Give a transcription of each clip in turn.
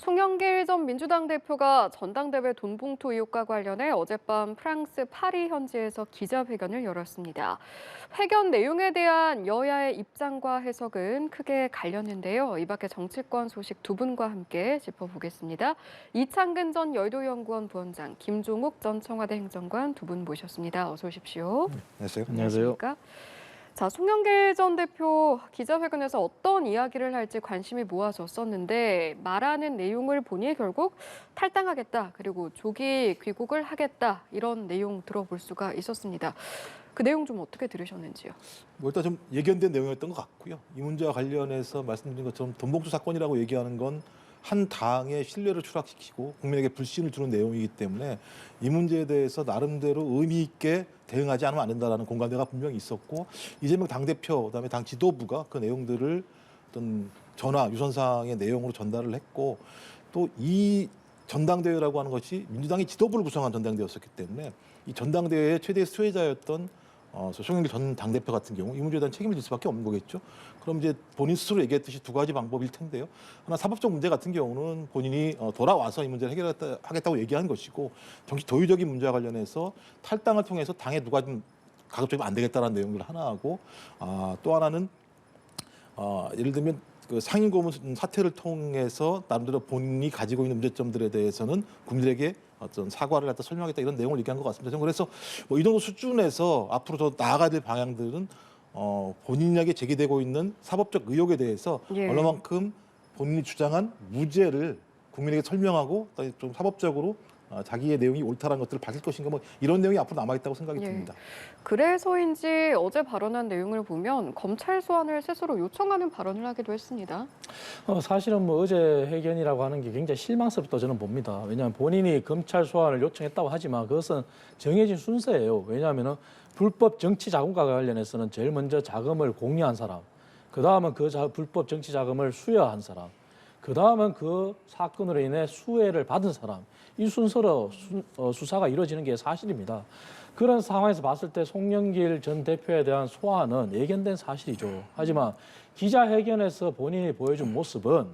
송영길 전 민주당 대표가 전당대회 돈봉투 의혹과 관련해 어젯밤 프랑스 파리 현지에서 기자회견을 열었습니다. 회견 내용에 대한 여야의 입장과 해석은 크게 갈렸는데요. 이 밖에 정치권 소식 두 분과 함께 짚어보겠습니다. 이창근 전 여의도연구원 부원장, 김종욱 전 청와대 행정관 두 분 모셨습니다. 어서 오십시오. 안녕하세요. 안녕하십니까? 자, 송영길 전 대표 기자회견에서 어떤 이야기를 할지 관심이 모아졌었는데 말하는 내용을 보니 결국 탈당하겠다, 그리고 조기 귀국을 하겠다 이런 내용 들어볼 수가 있었습니다. 그 내용 좀 어떻게 들으셨는지요? 뭐 일단 좀 예견된 내용이었던 것 같고요. 이 문제와 관련해서 말씀드린 것처럼 돈봉투 사건이라고 얘기하는 건 한 당의 신뢰를 추락시키고 국민에게 불신을 주는 내용이기 때문에 이 문제에 대해서 나름대로 의미 있게 대응하지 않으면 안 된다라는 공감대가 분명히 있었고, 이재명 당대표 그다음에 당 지도부가 그 내용들을 어떤 전화 유선상의 내용으로 전달을 했고, 또 이 전당대회라고 하는 것이 민주당이 지도부를 구성한 전당대회였었기 때문에 이 전당대회의 최대 수혜자였던 송영길 전 당대표 같은 경우 이 문제에 대한 책임을 질 수밖에 없는 거겠죠. 그럼 이제 본인 스스로 얘기했듯이 두 가지 방법일 텐데요. 하나, 사법적 문제 같은 경우는 본인이 돌아와서 이 문제를 해결하겠다고 얘기한 것이고, 정치 도의적인 문제와 관련해서 탈당을 통해서 당에 누가 좀 가급적이면 안 되겠다라는 내용을 하나 하고, 또 하나는 예를 들면 그 상임고문 사태를 통해서 나름대로 본인이 가지고 있는 문제점들에 대해서는 국민에게 어떤 사과를 갖다 설명하겠다 이런 내용을 얘기한 것 같습니다. 저는 그래서 뭐 이 정도 수준에서 앞으로 더 나아가야 될 방향들은 본인에게 제기되고 있는 사법적 의혹에 대해서 얼마만큼 본인이 주장한 무죄를 국민에게 설명하고 좀 사법적으로 자기의 내용이 옳다는 것들을 밝힐 것인가, 뭐 이런 내용이 앞으로 남아있다고 생각이 듭니다. 그래서인지 어제 발언한 내용을 보면 검찰 소환을 스스로 요청하는 발언을 하기도 했습니다. 사실은 뭐 어제 회견이라고 하는 게 굉장히 실망스럽다 저는 봅니다. 왜냐하면 본인이 검찰 소환을 요청했다고 하지만 그것은 정해진 순서예요. 왜냐하면 불법 정치 자금과 관련해서는 제일 먼저 자금을 공유한 사람, 그 다음은 그 불법 정치 자금을 수여한 사람, 그 다음은 그 사건으로 인해 수혜를 받은 사람, 이 순서로 수사가 이루어지는 게 사실입니다. 그런 상황에서 봤을 때 송영길 전 대표에 대한 소환은 예견된 사실이죠. 하지만 기자회견에서 본인이 보여준 모습은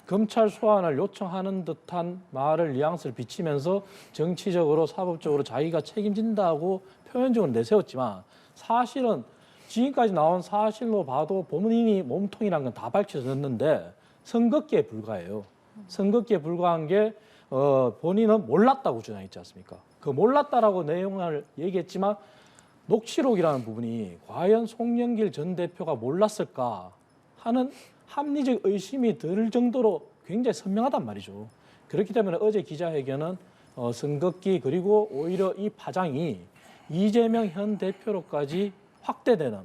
검찰 소환을 요청하는 듯한 말을 뉘앙스를 비치면서 정치적으로 사법적으로 자기가 책임진다고 표면적으로 내세웠지만, 사실은 지금까지 나온 사실로 봐도 본인이 몸통이라는 건 다 밝혀졌는데 선긋기에 불과해요. 선긋기에 불과한 게 본인은 몰랐다고 주장했지 않습니까? 그 몰랐다라고 내용을 얘기했지만 녹취록이라는 부분이 과연 송영길 전 대표가 몰랐을까 하는 합리적 의심이 들 정도로 굉장히 선명하단 말이죠. 그렇기 때문에 어제 기자회견은 선긋기, 그리고 오히려 이 파장이 이재명 현 대표로까지 확대되는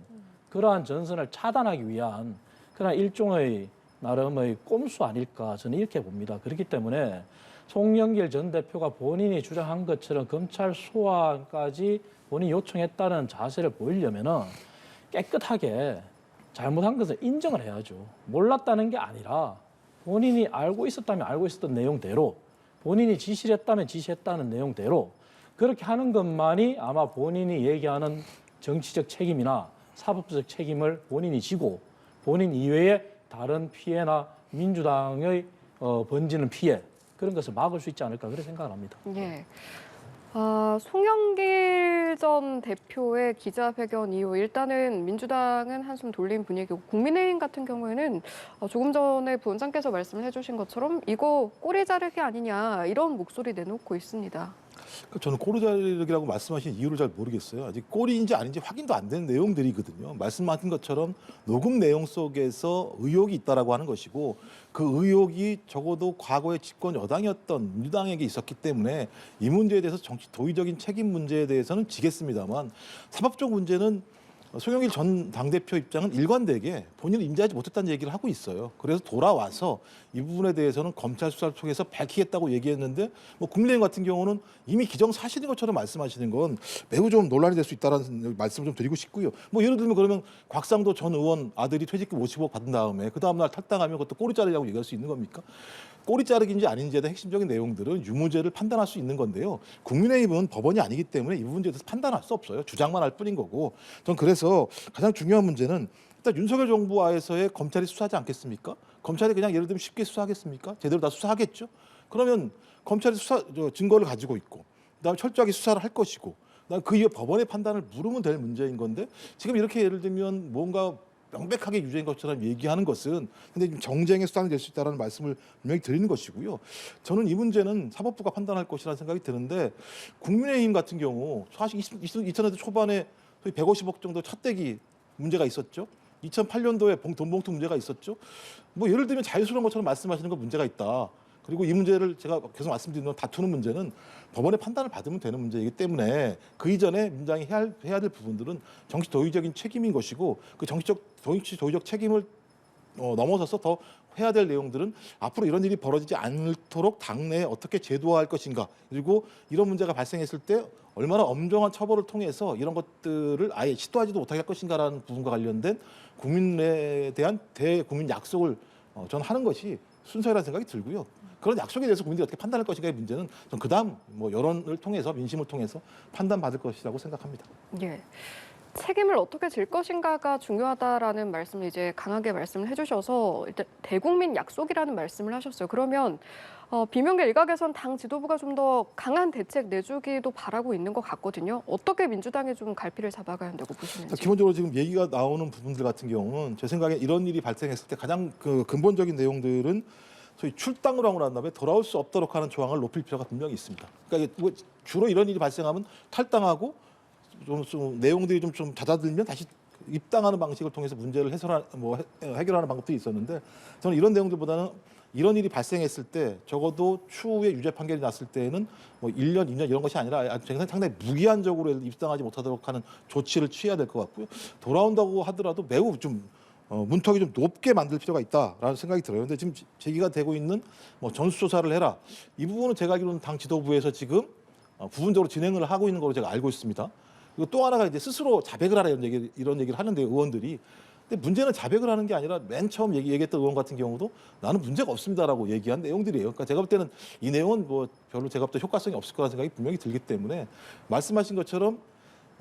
그러한 전선을 차단하기 위한 그런 일종의 나름의 꼼수 아닐까, 저는 이렇게 봅니다. 그렇기 때문에 송영길 전 대표가 본인이 주장한 것처럼 검찰 소환까지 본인이 요청했다는 자세를 보이려면은 깨끗하게 잘못한 것을 인정을 해야죠. 몰랐다는 게 아니라 본인이 알고 있었다면 알고 있었던 내용대로, 본인이 지시를 했다면 지시했다는 내용대로 그렇게 하는 것만이 아마 본인이 얘기하는 정치적 책임이나 사법적 책임을 본인이 지고 본인 이외에 다른 피해나 민주당의 번지는 피해, 그런 것을 막을 수 있지 않을까, 그렇게 생각을 합니다. 송영길 전 대표의 기자회견 이후 일단은 민주당은 한숨 돌린 분위기고, 국민의힘 같은 경우에는 조금 전에 부원장께서 말씀을 해주신 것처럼 이거 꼬리 자르기 아니냐 이런 목소리 내놓고 있습니다. 저는 꼬리 자르기라고 말씀하신 이유를 잘 모르겠어요. 아직 꼬리인지 아닌지 확인도 안 된 내용들이거든요. 말씀하신 것처럼 녹음 내용 속에서 의혹이 있다라고 하는 것이고, 그 의혹이 적어도 과거의 집권 여당이었던 민주당에게 있었기 때문에 이 문제에 대해서 정치 도의적인 책임 문제에 대해서는 지겠습니다만, 사법적 문제는 송영길 전 당대표 입장은 일관되게 본인은 인지하지 못했다는 얘기를 하고 있어요. 그래서 돌아와서 이 부분에 대해서는 검찰 수사를 통해서 밝히겠다고 얘기했는데, 뭐 국민의힘 같은 경우는 이미 기정사실인 것처럼 말씀하시는 건 매우 좀 논란이 될 수 있다는 말씀을 좀 드리고 싶고요. 뭐 예를 들면 그러면 곽상도 전 의원 아들이 퇴직금 50억 받은 다음에 그 다음날 탈당하면 그것도 꼬리 자르려고 얘기할 수 있는 겁니까? 꼬리 자르기인지 아닌지에 대한 핵심적인 내용들은 유무죄를 판단할 수 있는 건데요. 국민의힘은 법원이 아니기 때문에 이 문제에 대해서 판단할 수 없어요. 주장만 할 뿐인 거고. 전 그래서 가장 중요한 문제는 일단 윤석열 정부하에서의 검찰이 수사하지 않겠습니까? 검찰이 그냥 예를 들면 쉽게 수사하겠습니까? 제대로 다 수사하겠죠. 그러면 검찰이 증거를 가지고 있고 그다음에 철저하게 수사를 할 것이고 그다음에 그 이후 법원의 판단을 물으면 될 문제인 건데 지금 이렇게 예를 들면 뭔가 명백하게 유죄인 것처럼 얘기하는 것은 근데 좀 정쟁의 수단이 될 수 있다는 말씀을 분명히 드리는 것이고요. 저는 이 문제는 사법부가 판단할 것이라는 생각이 드는데 국민의힘 같은 경우 사실 2000년대 초반에 소위 150억 정도 차떼기 문제가 있었죠. 2008년도에 돈봉투 문제가 있었죠. 뭐 예를 들면 자유스러운 것처럼 말씀하시는 건 문제가 있다. 그리고 이 문제를 제가 계속 말씀드리는 건 다투는 문제는 법원의 판단을 받으면 되는 문제이기 때문에 그 이전에 민주당이 해야 될 부분들은 정치 도의적인 책임인 것이고 그 정치 도의적 책임을 넘어서서 더 해야 될 내용들은 앞으로 이런 일이 벌어지지 않도록 당내에 어떻게 제도화할 것인가 그리고 이런 문제가 발생했을 때 얼마나 엄정한 처벌을 통해서 이런 것들을 아예 시도하지도 못하게 할 것인가라는 부분과 관련된 국민에 대한 대국민 약속을 저는 하는 것이 순서라는 생각이 들고요. 그런 약속에 대해서 국민들이 어떻게 판단할 것인가의 문제는 전 그다음 뭐 여론을 통해서 민심을 통해서 판단받을 것이라고 생각합니다. 예. 책임을 어떻게 질 것인가가 중요하다라는 말씀을 이제 강하게 말씀을 해주셔서 일단 대국민 약속이라는 말씀을 하셨어요. 그러면 비명계 일각에선 당 지도부가 좀 더 강한 대책 내주기도 바라고 있는 것 같거든요. 어떻게 민주당이 좀 갈피를 잡아가야 한다고 보시는지. 기본적으로 지금 얘기가 나오는 부분들 같은 경우는 제 생각에 이런 일이 발생했을 때 가장 그 근본적인 내용들은 소위 출당을 하고 난 다음에 돌아올 수 없도록 하는 조항을 높일 필요가 분명히 있습니다. 그러니까 이게 주로 이런 일이 발생하면 탈당하고 좀 내용들이 좀 잦아들면 다시 입당하는 방식을 통해서 문제를 해결하는 방법들이 있었는데 저는 이런 내용들보다는 이런 일이 발생했을 때 적어도 추후에 유죄 판결이 났을 때에는 뭐 1년, 2년 이런 것이 아니라 상당히 무기한적으로 입당하지 못하도록 하는 조치를 취해야 될 것 같고요. 돌아온다고 하더라도 매우 좀 문턱이 좀 높게 만들 필요가 있다라는 생각이 들어요. 근데 지금 제기가 되고 있는 뭐 전수조사를 해라. 이 부분은 제가 알기로는 당 지도부에서 지금 부분적으로 진행을 하고 있는 걸로 제가 알고 있습니다. 그리고 또 하나가 이제 스스로 자백을 하라 이런 얘기를 하는데 의원들이. 근데 문제는 자백을 하는 게 아니라 맨 처음 얘기했던 의원 같은 경우도 나는 문제가 없습니다라고 얘기한 내용들이에요. 그러니까 제가 볼 때는 이 내용은 뭐 별로 제가 볼 때 효과성이 없을 거라는 생각이 분명히 들기 때문에 말씀하신 것처럼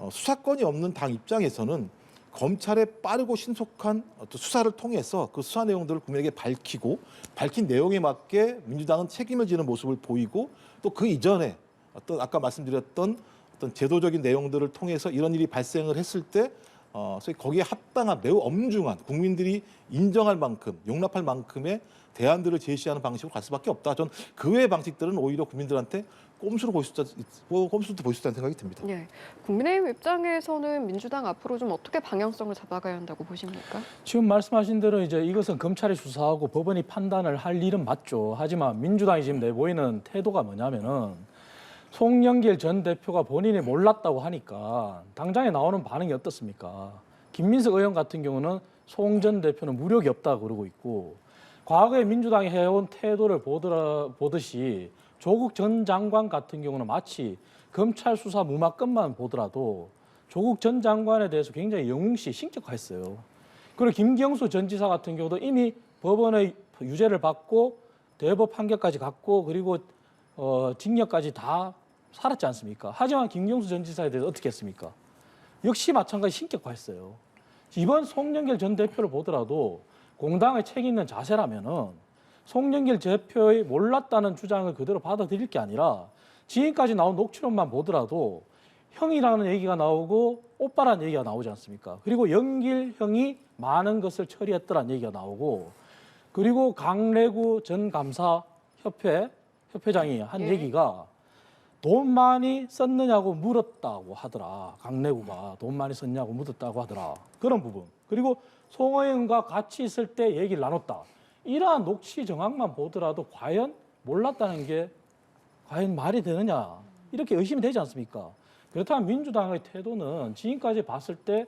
수사권이 없는 당 입장에서는 검찰의 빠르고 신속한 어떤 수사를 통해서 그 수사 내용들을 국민에게 밝힌 내용에 맞게 민주당은 책임을 지는 모습을 보이고 또 그 이전에 어떤 아까 말씀드렸던 어떤 제도적인 내용들을 통해서 이런 일이 발생을 했을 때 소위 거기에 합당한 매우 엄중한 국민들이 인정할 만큼 용납할 만큼의 대안들을 제시하는 방식으로 갈 수밖에 없다. 전 그 외의 방식들은 오히려 국민들한테 꼼수도 보일 수 있다는 생각이 듭니다. 예. 국민의힘 입장에서는 민주당 앞으로 좀 어떻게 방향성을 잡아가야 한다고 보십니까? 지금 말씀하신 대로 이제 이것은 검찰이 수사하고 법원이 판단을 할 일은 맞죠. 하지만 민주당이 지금 내보이는 태도가 뭐냐면은 송영길 전 대표가 본인이 몰랐다고 하니까 당장에 나오는 반응이 어떻습니까? 김민석 의원 같은 경우는 송 전 대표는 무력이 없다고 그러고 있고 과거에 민주당이 해온 태도를 보듯이 조국 전 장관 같은 경우는 마치 검찰 수사 무마건만 보더라도 조국 전 장관에 대해서 굉장히 영웅시 신격화했어요. 그리고 김경수 전 지사 같은 경우도 이미 법원의 유죄를 받고 대법 판결까지 갔고 그리고 징역까지 다 살았지 않습니까? 하지만 김경수 전 지사에 대해서 어떻게 했습니까? 역시 마찬가지 신격화했어요. 이번 송영길 전 대표를 보더라도 공당의 책 있는 자세라면은 송영길 대표의 몰랐다는 주장을 그대로 받아들일 게 아니라 지금까지 나온 녹취록만 보더라도 형이라는 얘기가 나오고 오빠라는 얘기가 나오지 않습니까? 그리고 영길 형이 많은 것을 처리했더라는 얘기가 나오고 그리고 강래구 전 감사 협회장이 한 얘기가 돈 많이 썼느냐고 물었다고 하더라. 강래구가 돈 많이 썼냐고 물었다고 하더라. 그런 부분. 그리고 송호영과 같이 있을 때 얘기를 나눴다. 이러한 녹취 정황만 보더라도 과연 몰랐다는 게 과연 말이 되느냐. 이렇게 의심이 되지 않습니까? 그렇다면 민주당의 태도는 지금까지 봤을 때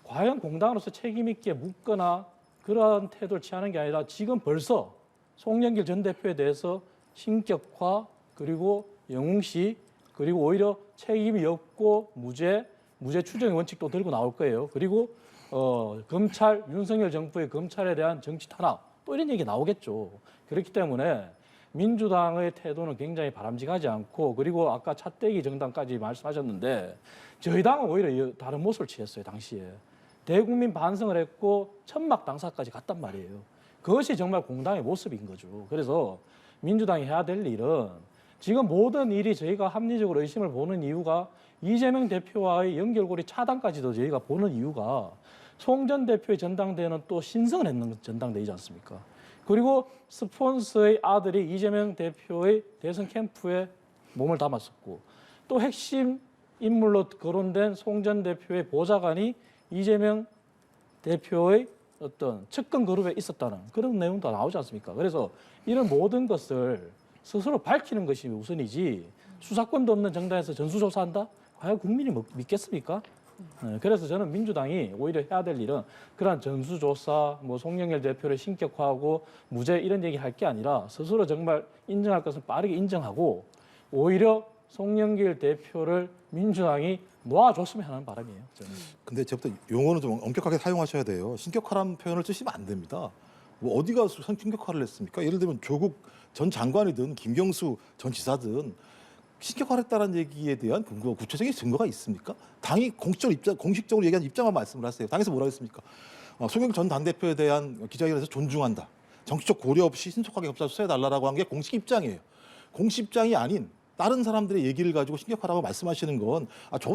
과연 공당으로서 책임 있게 묻거나 그런 태도를 취하는 게 아니라 지금 벌써 송영길 전 대표에 대해서 신격화 그리고 영웅시 그리고 오히려 책임이 없고 무죄 추정의 원칙도 들고 나올 거예요. 그리고 검찰 윤석열 정부의 검찰에 대한 정치 탄압 또 이런 얘기 나오겠죠. 그렇기 때문에 민주당의 태도는 굉장히 바람직하지 않고 그리고 아까 차떼기 정당까지 말씀하셨는데 저희 당은 오히려 다른 모습을 취했어요. 당시에 대국민 반성을 했고 천막 당사까지 갔단 말이에요. 그것이 정말 공당의 모습인 거죠. 그래서 민주당이 해야 될 일은 지금 모든 일이 저희가 합리적으로 의심을 보는 이유가 이재명 대표와의 연결고리 차단까지도 저희가 보는 이유가 송 전 대표의 전당대회는 또 신성을 했는 전당대회이지 않습니까? 그리고 스폰서의 아들이 이재명 대표의 대선 캠프에 몸을 담았었고 또 핵심 인물로 거론된 송 전 대표의 보좌관이 이재명 대표의 어떤 측근 그룹에 있었다는 그런 내용도 나오지 않습니까? 그래서 이런 모든 것을 스스로 밝히는 것이 우선이지 수사권도 없는 정당에서 전수조사한다? 과연 국민이 믿겠습니까? 그래서 저는 민주당이 오히려 해야 될 일은 그런 전수조사, 뭐 송영길 대표를 신격화하고 무죄 이런 얘기 할 게 아니라 스스로 정말 인정할 것은 빠르게 인정하고 오히려 송영길 대표를 민주당이 놓아줬으면 하는 바람이에요. 저는. 근데 제부터 용어는 좀 엄격하게 사용하셔야 돼요. 신격화라는 표현을 쓰시면 안 됩니다. 뭐 어디가 신격화를 했습니까? 예를 들면 조국 전 장관이든 김경수 전 지사든 신격화를 했다는 얘기에 대한 근거, 구체적인 증거가 있습니까? 당이 공식적으로 얘기한 입장만 말씀을 하세요. 당에서 뭐라고 했습니까? 송영길 전 당대표에 대한 기자회견에서 존중한다. 정치적 고려 없이 신속하게 협상 수사해달라고 한 게 공식 입장이에요. 공식 입장이 아닌 다른 사람들의 얘기를 가지고 신격화라고 말씀하시는 건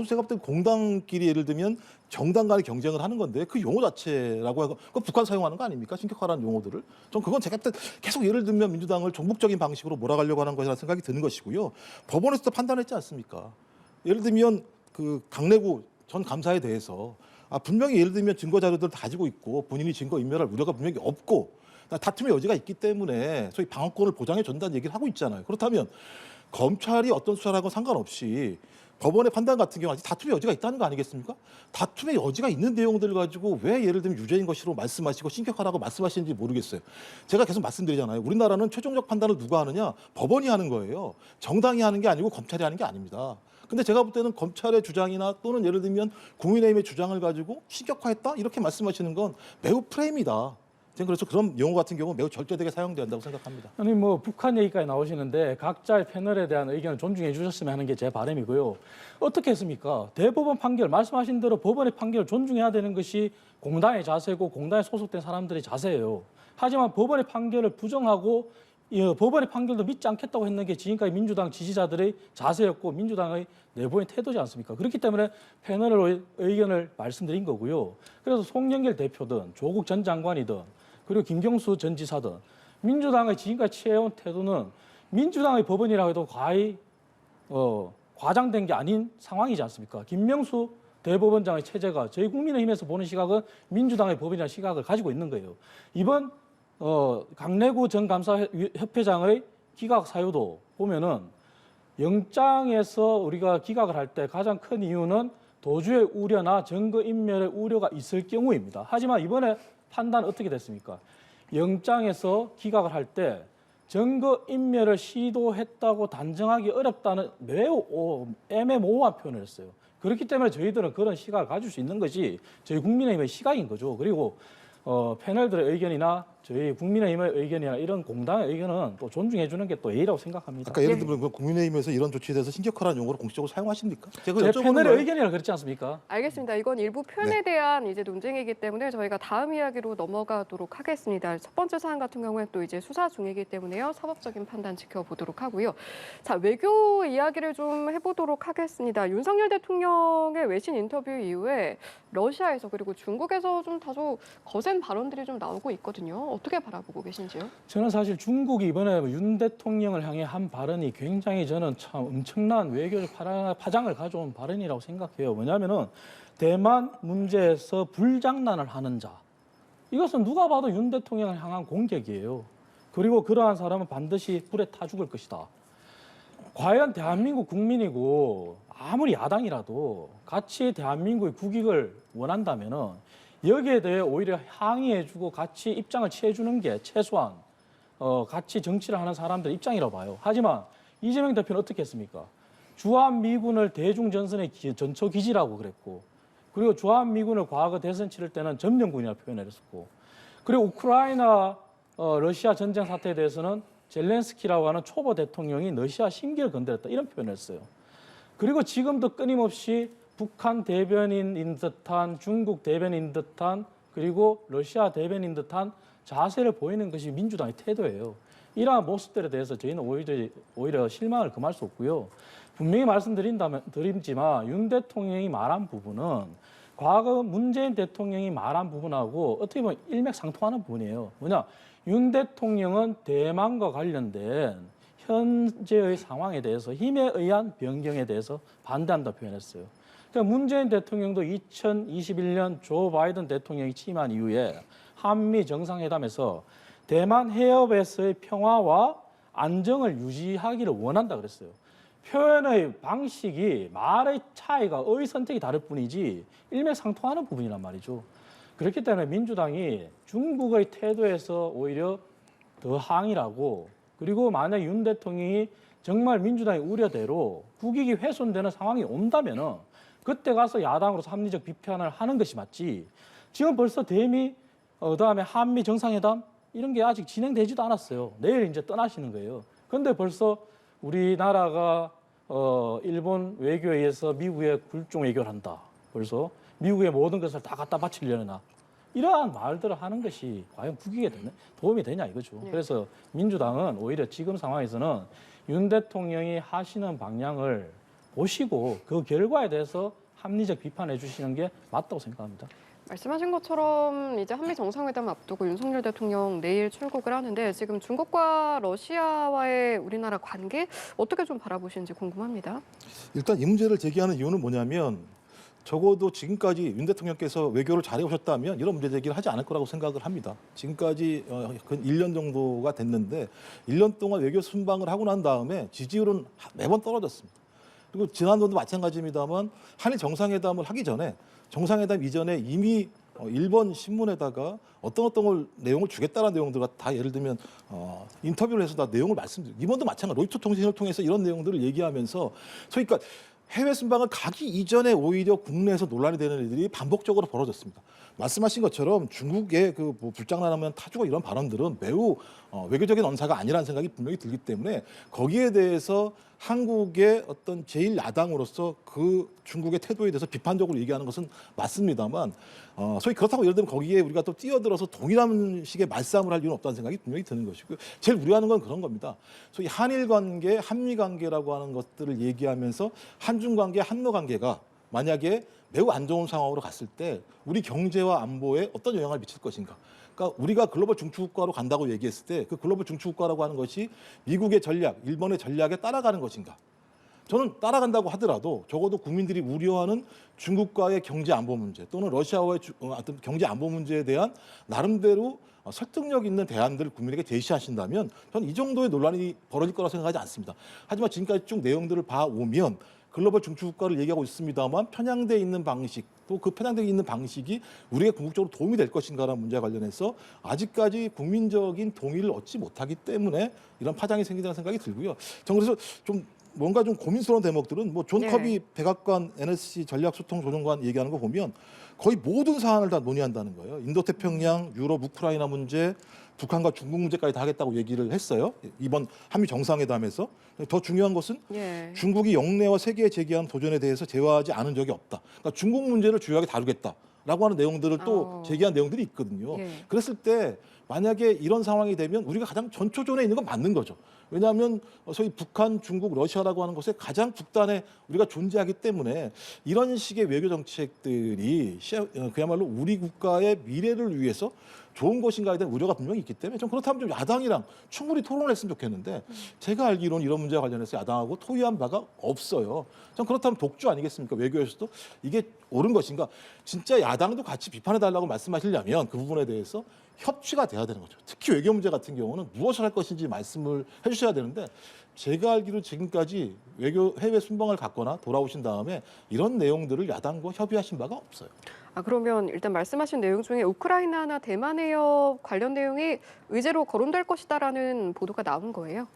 제가 볼 때 공당끼리 예를 들면 정당 간의 경쟁을 하는 건데 그 용어 자체라고 하고 그 북한 사용하는 거 아닙니까? 신격화라는 용어들을. 전 그건 제가 볼 때 계속 예를 들면 민주당을 종북적인 방식으로 몰아가려고 하는 것이라는 생각이 드는 것이고요. 법원에서도 판단했지 않습니까? 예를 들면 그 강래구 전 감사에 대해서 분명히 예를 들면 증거 자료들을 가지고 있고 본인이 증거 인멸할 우려가 분명히 없고 다툼의 여지가 있기 때문에 소위 방어권을 보장해 준다는 얘기를 하고 있잖아요. 그렇다면 검찰이 어떤 수사라고 상관없이 법원의 판단 같은 경우 아직 다툼의 여지가 있다는 거 아니겠습니까? 다툼의 여지가 있는 내용들을 가지고 왜 예를 들면 유죄인 것으로 말씀하시고 신격화라고 말씀하시는지 모르겠어요. 제가 계속 말씀드리잖아요. 우리나라는 최종적 판단을 누가 하느냐? 법원이 하는 거예요. 정당이 하는 게 아니고 검찰이 하는 게 아닙니다. 근데 제가 볼 때는 검찰의 주장이나 또는 예를 들면 국민의힘의 주장을 가지고 신격화했다? 이렇게 말씀하시는 건 매우 프레임이다. 저는 그래서 그런 용어 같은 경우는 매우 절제되게 사용된다고 생각합니다. 아니 뭐 북한 얘기까지 나오시는데 각자의 패널에 대한 의견을 존중해 주셨으면 하는 게 제 바람이고요. 어떻게 했습니까? 대법원 판결 말씀하신 대로 법원의 판결을 존중해야 되는 것이 공당의 자세고 공당에 소속된 사람들의 자세예요. 하지만 법원의 판결을 부정하고 법원의 판결도 믿지 않겠다고 했는 게 지금까지 민주당 지지자들의 자세였고 민주당의 내부의 태도지 않습니까? 그렇기 때문에 패널의 의견을 말씀드린 거고요. 그래서 송영길 대표든 조국 전 장관이든 그리고 김경수 전 지사든 민주당의 지금까지 취해온 태도는 민주당의 법원이라고 해도 거의 과장된 게 아닌 상황이지 않습니까? 김명수 대법원장의 체제가 저희 국민의힘에서 보는 시각은 민주당의 법원이라는 시각을 가지고 있는 거예요. 이번 강래구 전 감사협회장의 기각 사유도 보면은 영장에서 우리가 기각을 할 때 가장 큰 이유는 도주의 우려나 증거 인멸의 우려가 있을 경우입니다. 하지만 이번에 판단 어떻게 됐습니까? 영장에서 기각을 할 때 증거 인멸을 시도했다고 단정하기 어렵다는 매우 애매모호한 표현을 했어요. 그렇기 때문에 저희들은 그런 시각을 가질 수 있는 것이 저희 국민의힘의 시각인 거죠. 그리고 패널들의 의견이나 저희 국민의힘의 의견이나 이런 공당의 의견은 또 존중해 주는 게 또 예의라고 생각합니다. 아까 예를 들면 국민의힘에서 이런 조치에 대해서 신격화라는 용어를 공식적으로 사용하십니까? 제가 제 패널의 의견이라 그렇지 않습니까? 알겠습니다. 이건 일부 표현에 네. 대한 이제 논쟁이기 때문에 저희가 다음 이야기로 넘어가도록 하겠습니다. 첫 번째 사안 같은 경우에 또 이제 수사 중이기 때문에요. 사법적인 판단 지켜보도록 하고요. 자, 외교 이야기를 좀 해보도록 하겠습니다. 윤석열 대통령의 외신 인터뷰 이후에 러시아에서 그리고 중국에서 좀 다소 거센 발언들이 좀 나오고 있거든요. 어떻게 바라보고 계신지요? 저는 사실 중국이 이번에 윤 대통령을 향해 한 발언이 굉장히 저는 참 엄청난 외교적 파장을 가져온 발언이라고 생각해요. 왜냐하면은 대만 문제에서 불장난을 하는 자. 이것은 누가 봐도 윤 대통령을 향한 공격이에요. 그리고 그러한 사람은 반드시 불에 타 죽을 것이다. 과연 대한민국 국민이고 아무리 야당이라도 같이 대한민국의 국익을 원한다면은 여기에 대해 오히려 항의해주고 같이 입장을 취해주는 게 최소한 같이 정치를 하는 사람들 입장이라고 봐요. 하지만 이재명 대표는 어떻게 했습니까? 주한미군을 대중전선의 전초기지라고 그랬고 그리고 주한미군을 과거 대선 치를 때는 점령군이라고 표현을 했었고 그리고 우크라이나 러시아 전쟁 사태에 대해서는 젤렌스키라고 하는 초보 대통령이 러시아 심기를 건드렸다 이런 표현을 했어요. 그리고 지금도 끊임없이 북한 대변인인 듯한 중국 대변인 듯한 그리고 러시아 대변인 듯한 자세를 보이는 것이 민주당의 태도예요. 이러한 모습들에 대해서 저희는 오히려 실망을 금할 수 없고요. 분명히 말씀드리지만 윤 대통령이 말한 부분은 과거 문재인 대통령이 말한 부분하고 어떻게 보면 일맥상통하는 부분이에요. 뭐냐? 윤 대통령은 대만과 관련된 현재의 상황에 대해서 힘에 의한 변경에 대해서 반대한다 표현했어요. 그러니까 문재인 대통령도 2021년 조 바이든 대통령이 취임한 이후에 한미 정상회담에서 대만 해협에서의 평화와 안정을 유지하기를 원한다 그랬어요. 표현의 방식이 말의 차이가 의 선택이 다를 뿐이지 일맥상통하는 부분이란 말이죠. 그렇기 때문에 민주당이 중국의 태도에서 오히려 더 항의라고 그리고 만약 윤 대통령이 정말 민주당의 우려대로 국익이 훼손되는 상황이 온다면은 그때 가서 야당으로서 합리적 비판을 하는 것이 맞지. 지금 벌써 대미 그다음에 한미 정상회담 이런 게 아직 진행되지도 않았어요. 내일 이제 떠나시는 거예요. 그런데 벌써 우리나라가 일본 외교에 의해서 미국에 굴종 외교를 한다. 벌써 미국의 모든 것을 다 갖다 바치려나. 이러한 말들을 하는 것이 과연 국익에 도움이 되냐 이거죠. 네. 그래서 민주당은 오히려 지금 상황에서는 윤 대통령이 하시는 방향을 보시고 그 결과에 대해서 합리적 비판해 주시는 게 맞다고 생각합니다. 말씀하신 것처럼 이제 한미 정상회담 앞두고 윤석열 대통령 내일 출국을 하는데 지금 중국과 러시아와의 우리나라 관계 어떻게 좀 바라보시는지 궁금합니다. 일단 이 문제를 제기하는 이유는 뭐냐면 적어도 지금까지 윤 대통령께서 외교를 잘해 오셨다면 이런 문제 제기를 하지 않을 거라고 생각을 합니다. 지금까지 근 1년 정도가 됐는데 1년 동안 외교 순방을 하고 난 다음에 지지율은 매번 떨어졌습니다. 그리고 지난번도 마찬가지입니다만 한일 정상회담을 하기 전에 정상회담 이전에 이미 일본 신문에다가 어떤 걸 내용을 주겠다는 내용들과 다 예를 들면 인터뷰를 해서 다 내용을 말씀드리고 이번도 마찬가지 로이터 통신을 통해서 이런 내용들을 얘기하면서 소위 그러니까 해외 순방을 가기 이전에 오히려 국내에서 논란이 되는 일들이 반복적으로 벌어졌습니다. 말씀하신 것처럼 중국의 뭐 불장난하면 타주고 이런 발언들은 매우 외교적인 언사가 아니라는 생각이 분명히 들기 때문에 거기에 대해서 한국의 어떤 제1야당으로서 그 중국의 태도에 대해서 비판적으로 얘기하는 것은 맞습니다만 소위 그렇다고 예를 들면 거기에 우리가 또 뛰어들어서 동일한 식의 말싸움을 할 이유는 없다는 생각이 분명히 드는 것이고요. 제일 우려하는 건 그런 겁니다. 소위 한일 관계, 한미 관계라고 하는 것들을 얘기하면서 한중 관계, 한러 관계가 만약에 매우 안 좋은 상황으로 갔을 때 우리 경제와 안보에 어떤 영향을 미칠 것인가. 그러니까 우리가 글로벌 중추국가로 간다고 얘기했을 때 그 글로벌 중추국가라고 하는 것이 미국의 전략, 일본의 전략에 따라가는 것인가. 저는 따라간다고 하더라도 적어도 국민들이 우려하는 중국과의 경제 안보 문제 또는 러시아와의 어떤 경제 안보 문제에 대한 나름대로 설득력 있는 대안들을 국민에게 제시하신다면 저는 이 정도의 논란이 벌어질 거라고 생각하지 않습니다. 하지만 지금까지 쭉 내용들을 봐오면 글로벌 중추국가를 얘기하고 있습니다만 편향돼 있는 방식 또 그 편향돼 있는 방식이 우리에게 궁극적으로 도움이 될 것인가라는 문제와 관련해서 아직까지 국민적인 동의를 얻지 못하기 때문에 이런 파장이 생긴다는 생각이 들고요. 저는 그래서 좀 뭔가 좀 고민스러운 대목들은 뭐 존 커비 백악관 NSC 전략소통조정관 얘기하는 거 보면 거의 모든 사안을 다 논의한다는 거예요. 인도태평양, 유럽, 우크라이나 문제, 북한과 중국 문제까지 다 하겠다고 얘기를 했어요. 이번 한미 정상회담에서. 더 중요한 것은 중국이 영내와 세계에 제기한 도전에 대해서 제어하지 않은 적이 없다. 그러니까 중국 문제를 주요하게 다루겠다라고 하는 내용들을 또 제기한 내용들이 있거든요. 그랬을 때 만약에 이런 상황이 되면 우리가 가장 전초전에 있는 건 맞는 거죠. 왜냐하면 소위 북한, 중국, 러시아라고 하는 곳에 가장 북단에 우리가 존재하기 때문에 이런 식의 외교 정책들이 그야말로 우리 국가의 미래를 위해서 좋은 것인가에 대한 우려가 분명히 있기 때문에 좀 그렇다면 좀 야당이랑 충분히 토론을 했으면 좋겠는데 제가 알기로는 이런 문제와 관련해서 야당하고 토의한 바가 없어요. 전 그렇다면 독주 아니겠습니까? 외교에서도 이게 옳은 것인가? 진짜 야당도 같이 비판해달라고 말씀하시려면 그 부분에 대해서 협치가 돼야 되는 거죠. 특히 외교 문제 같은 경우는 무엇을 할 것인지 말씀을 해주셔야 되는데 제가 알기로 지금까지 외교 해외 순방을 갔거나 돌아오신 다음에 이런 내용들을 야당과 협의하신 바가 없어요. 그러면 일단 말씀하신 내용 중에 우크라이나나 대만 해협 관련 내용이 의제로 거론될 것이다라는 보도가 나온 거예요?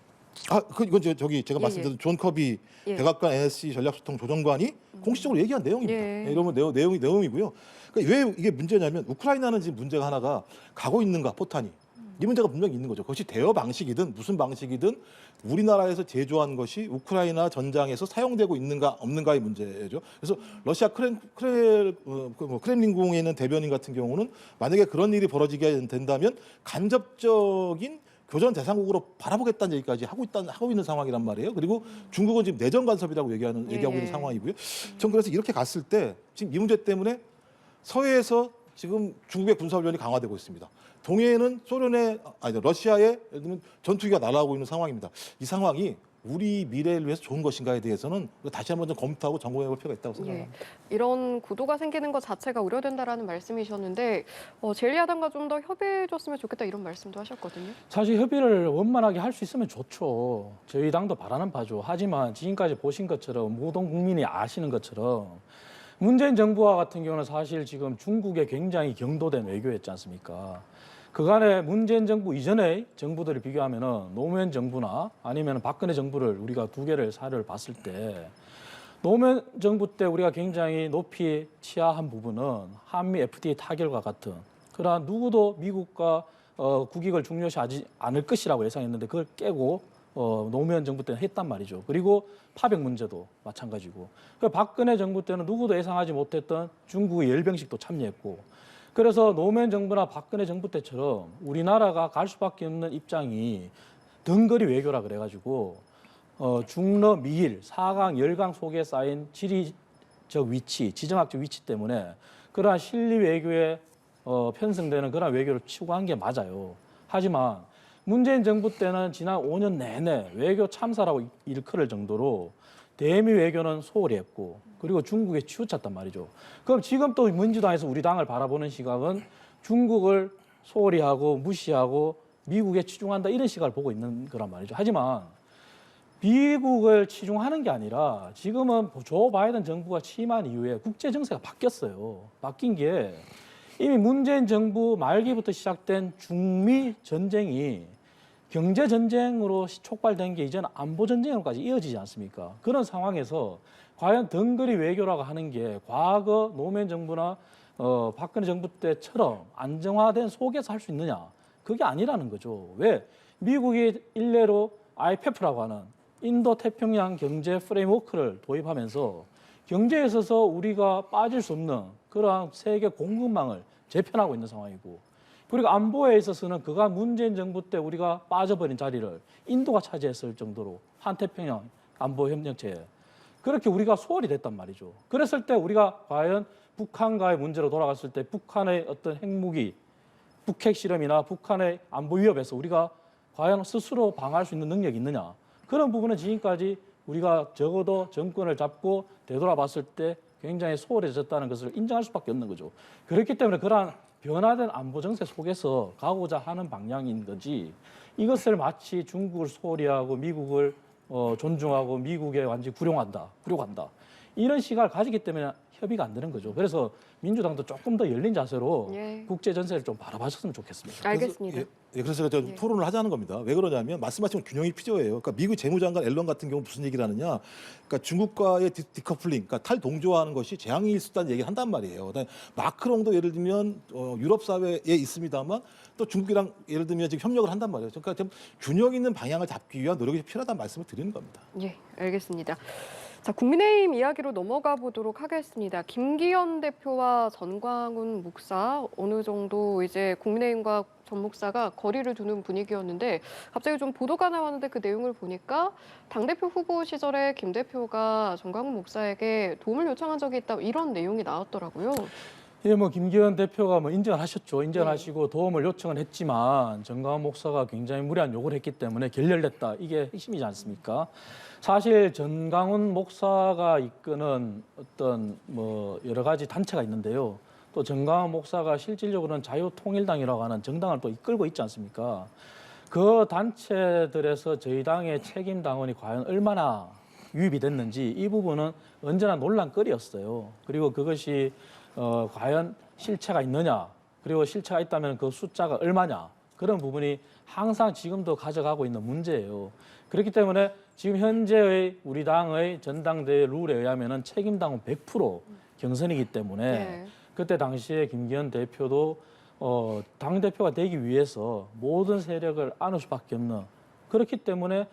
이건 제가 말씀드린 존 커비 백악관 NSC 전략소통 조정관이 공식적으로 얘기한 내용입니다. 이러면 내용이고요. 그러니까 왜 이게 문제냐면 우크라이나는 지금 문제가 하나가 가고 있는가 포탄이. 이 문제가 분명히 있는 거죠. 그것이 대여 방식이든 무슨 방식이든 우리나라에서 제조한 것이 우크라이나 전장에서 사용되고 있는가 없는가의 문제죠. 그래서 러시아 크렘린궁에 있는 대변인 같은 경우는 만약에 그런 일이 벌어지게 된다면 간접적인 교전 대상국으로 바라보겠다는 얘기까지 하고 있는 상황이란 말이에요. 그리고 중국은 지금 내정 간섭이라고 얘기하고 있는 상황이고요. 전 그래서 이렇게 갔을 때 지금 이 문제 때문에 서해에서 지금 중국의 군사훈련이 강화되고 있습니다. 동해에는 러시아의 예를 들면 전투기가 날아오고 있는 상황입니다. 이 상황이 우리 미래를 위해서 좋은 것인가에 대해서는 다시 한번 좀 검토하고 점검해 볼 필요가 있다고 생각합니다. 이런 구도가 생기는 것 자체가 우려된다라는 말씀이셨는데 제1야당과 좀 더 협의해줬으면 좋겠다 이런 말씀도 하셨거든요. 사실 협의를 원만하게 할 수 있으면 좋죠. 저희 당도 바라는 바죠. 하지만 지금까지 보신 것처럼 모든 국민이 아시는 것처럼 문재인 정부와 같은 경우는 사실 지금 중국에 굉장히 경도된 외교였지 않습니까? 그간에 문재인 정부 이전의 정부들을 비교하면은 노무현 정부나 아니면 박근혜 정부를 우리가 두 개를 사례를 봤을 때 노무현 정부 때 우리가 굉장히 높이 치하한 부분은 한미 FTA 타결과 같은 그러한 누구도 미국과 국익을 중요시하지 않을 것이라고 예상했는데 그걸 깨고 노무현 정부 때는 했단 말이죠. 그리고 파병 문제도 마찬가지고. 박근혜 정부 때는 누구도 예상하지 못했던 중국의 열병식도 참여했고. 그래서 노무현 정부나 박근혜 정부 때처럼 우리나라가 갈 수밖에 없는 입장이 덩거리 외교라 그래가지고 중러 미일 4강, 열강 속에 쌓인 지리적 위치, 지정학적 위치 때문에 그러한 실리 외교에 편성되는 그런 외교를 추구한 게 맞아요. 하지만 문재인 정부 때는 지난 5년 내내 외교 참사라고 일컬을 정도로 대미 외교는 소홀히 했고 그리고 중국에 치우쳤단 말이죠. 그럼 지금 또 민주당에서 우리 당을 바라보는 시각은 중국을 소홀히 하고 무시하고 미국에 치중한다 이런 시각을 보고 있는 거란 말이죠. 하지만 미국을 치중하는 게 아니라 지금은 조 바이든 정부가 취임한 이후에 국제 정세가 바뀌었어요. 바뀐 게 이미 문재인 정부 말기부터 시작된 중미 전쟁이 경제 전쟁으로 촉발된 게 이제는 안보 전쟁으로까지 이어지지 않습니까? 그런 상황에서 과연 덩거리 외교라고 하는 게 과거 노무현 정부나 박근혜 정부 때처럼 안정화된 속에서 할 수 있느냐? 그게 아니라는 거죠. 왜? 미국이 일례로 IPEF라고 하는 인도 태평양 경제 프레임워크를 도입하면서 경제에 있어서 우리가 빠질 수 없는 그러한 세계 공급망을 재편하고 있는 상황이고 그리고 안보에 있어서는 그가 문재인 정부 때 우리가 빠져버린 자리를 인도가 차지했을 정도로 환태평양 안보협력체에 그렇게 우리가 소홀히 됐단 말이죠. 그랬을 때 우리가 과연 북한과의 문제로 돌아갔을 때 북한의 어떤 핵무기, 북핵 실험이나 북한의 안보 위협에서 우리가 과연 스스로 방어할 수 있는 능력이 있느냐. 그런 부분은 지금까지 우리가 적어도 정권을 잡고 되돌아봤을 때 굉장히 소홀해졌다는 것을 인정할 수밖에 없는 거죠. 그렇기 때문에 그러한 변화된 안보 정세 속에서 가고자 하는 방향인 거지 이것을 마치 중국을 소홀히 하고 미국을 존중하고 미국에 완전히 굴욕한다 이런 시각을 가지기 때문에 협의가 안 되는 거죠. 그래서 민주당도 조금 더 열린 자세로 국제 전세를 좀 바라봤으면 좋겠습니다. 알겠습니다. 그래서 제가 토론을 하자는 겁니다. 왜 그러냐면 말씀하신 균형이 필요해요. 그러니까 미국 재무장관 앨런 같은 경우 무슨 얘기를 하느냐? 그러니까 중국과의 디커플링, 그러니까 탈동조화하는 것이 재앙이 있었다는 얘기를 한단 말이에요. 그다음에 마크롱도 예를 들면 유럽 사회에 있습니다만 또 중국이랑 예를 들면 지금 협력을 한단 말이에요. 그러니까 좀 균형 있는 방향을 잡기 위한 노력이 필요하다는 말씀을 드리는 겁니다. 예, 알겠습니다. 자, 국민의힘 이야기로 넘어가 보도록 하겠습니다. 김기현 대표와 전광훈 목사 어느 정도 이제 국민의힘과 전 목사가 거리를 두는 분위기였는데 갑자기 좀 보도가 나왔는데 그 내용을 보니까 당대표 후보 시절에 김 대표가 전광훈 목사에게 도움을 요청한 적이 있다 이런 내용이 나왔더라고요. 예, 김기현 대표가 인정을 하셨죠. 인정하시고 도움을 요청을 했지만 전광훈 목사가 굉장히 무리한 요구를 했기 때문에 결렬됐다. 이게 핵심이지 않습니까? 사실 전광훈 목사가 이끄는 어떤 여러 가지 단체가 있는데요. 또 전광훈 목사가 실질적으로는 자유통일당이라고 하는 정당을 또 이끌고 있지 않습니까? 그 단체들에서 저희 당의 책임 당원이 과연 얼마나 유입이 됐는지 이 부분은 언제나 논란거리였어요. 그리고 그것이 과연 실체가 있느냐, 그리고 실체가 있다면 그 숫자가 얼마냐, 그런 부분이 항상 지금도 가져가고 있는 문제예요. 그렇기 때문에 지금 현재의 우리 당의 전당대회 룰에 의하면은 책임당은 100% 경선이기 때문에 그때 당시에 김기현 대표도 당대표가 되기 위해서 모든 세력을 안을 수밖에 없는 그렇기 때문에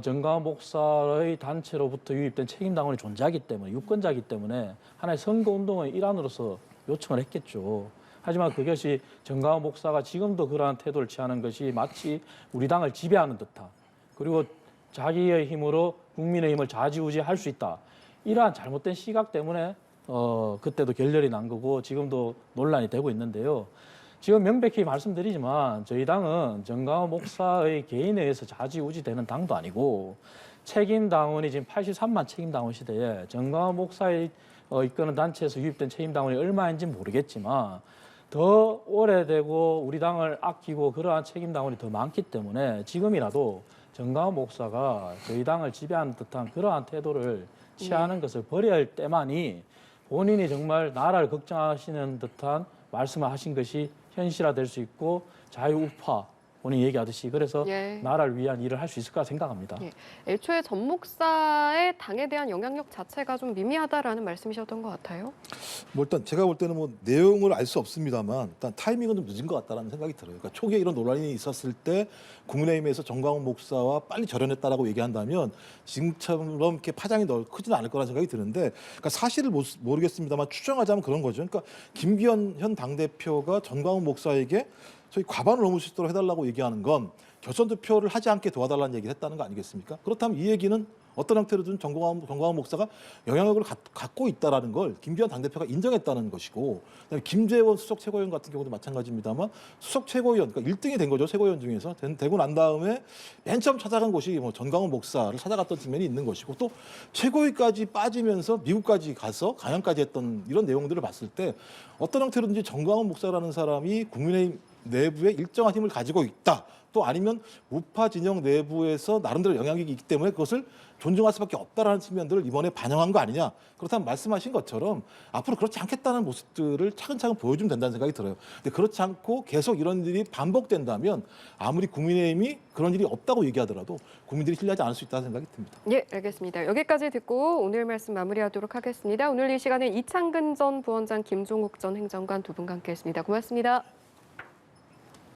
정강훈 목사의 단체로부터 유입된 책임당원이 존재하기 때문에 유권자이기 때문에 하나의 선거운동의 일환으로서 요청을 했겠죠. 하지만 그것이 정강훈 목사가 지금도 그러한 태도를 취하는 것이 마치 우리 당을 지배하는 듯한 그리고 자기의 힘으로 국민의 힘을 좌지우지할 수 있다. 이러한 잘못된 시각 때문에 그때도 결렬이 난 거고 지금도 논란이 되고 있는데요. 지금 명백히 말씀드리지만 저희 당은 정강훈 목사의 개인에 의해서 좌지우지되는 당도 아니고 책임당원이 지금 83만 책임당원 시대에 정강훈 목사의 이끄는 단체에서 유입된 책임당원이 얼마인지 모르겠지만 더 오래되고 우리 당을 아끼고 그러한 책임당원이 더 많기 때문에 지금이라도 정강훈 목사가 저희 당을 지배하는 듯한 그러한 태도를 취하는 것을 버려야 할 때만이 본인이 정말 나라를 걱정하시는 듯한 말씀을 하신 것이 현실화될 수 있고 자유우파 본인이 얘기하듯이 그래서 예. 나라를 위한 일을 할 수 있을 거라 생각합니다. 예. 애초에 전 목사의 당에 대한 영향력 자체가 좀 미미하다라는 말씀이셨던 것 같아요. 뭐 일단 제가 볼 때는 뭐 내용을 알 수 없습니다만 일단 타이밍은 좀 늦은 것 같다라는 생각이 들어요. 그러니까 초기에 이런 논란이 있었을 때 국민의힘에서 정강훈 목사와 빨리 절연했다라고 얘기한다면 지금처럼 이렇게 파장이 크지는 않을 거라는 생각이 드는데 그러니까 사실을 모르겠습니다만 추정하자면 그런 거죠. 그러니까 김기현 현 당대표가 정강훈 목사에게 저희 과반을 넘을 수 있도록 해달라고 얘기하는 건 결선 투표를 하지 않게 도와달라는 얘기를 했다는 거 아니겠습니까? 그렇다면 이 얘기는 어떤 형태로든 정광훈 목사가 영향력을 갖고 있다라는 걸 김기현 당대표가 인정했다는 것이고 그다음에 김재원 수석 최고위원 같은 경우도 마찬가지입니다만 수석 최고위원 그러니까 1등이 된 거죠. 최고위원 중에서 되고 난 다음에 맨 처음 찾아간 곳이 뭐 정광훈 목사를 찾아갔던 측면이 있는 것이고 또 최고위까지 빠지면서 미국까지 가서 강연까지 했던 이런 내용들을 봤을 때 어떤 형태로든지 정광훈 목사라는 사람이 국민의힘 내부에 일정한 힘을 가지고 있다. 또 아니면 우파 진영 내부에서 나름대로 영향력이 있기 때문에 그것을 존중할 수밖에 없다라는 측면들을 이번에 반영한 거 아니냐. 그렇다면 말씀하신 것처럼 앞으로 그렇지 않겠다는 모습들을 차근차근 보여주면 된다는 생각이 들어요. 근데 그렇지 않고 계속 이런 일이 반복된다면 아무리 국민의힘이 그런 일이 없다고 얘기하더라도 국민들이 신뢰하지 않을 수 있다는 생각이 듭니다. 예, 알겠습니다. 여기까지 듣고 오늘 말씀 마무리하도록 하겠습니다. 오늘 이 시간에 이창근 전 부원장, 김종욱 전 행정관 두 분과 함께했습니다. 고맙습니다.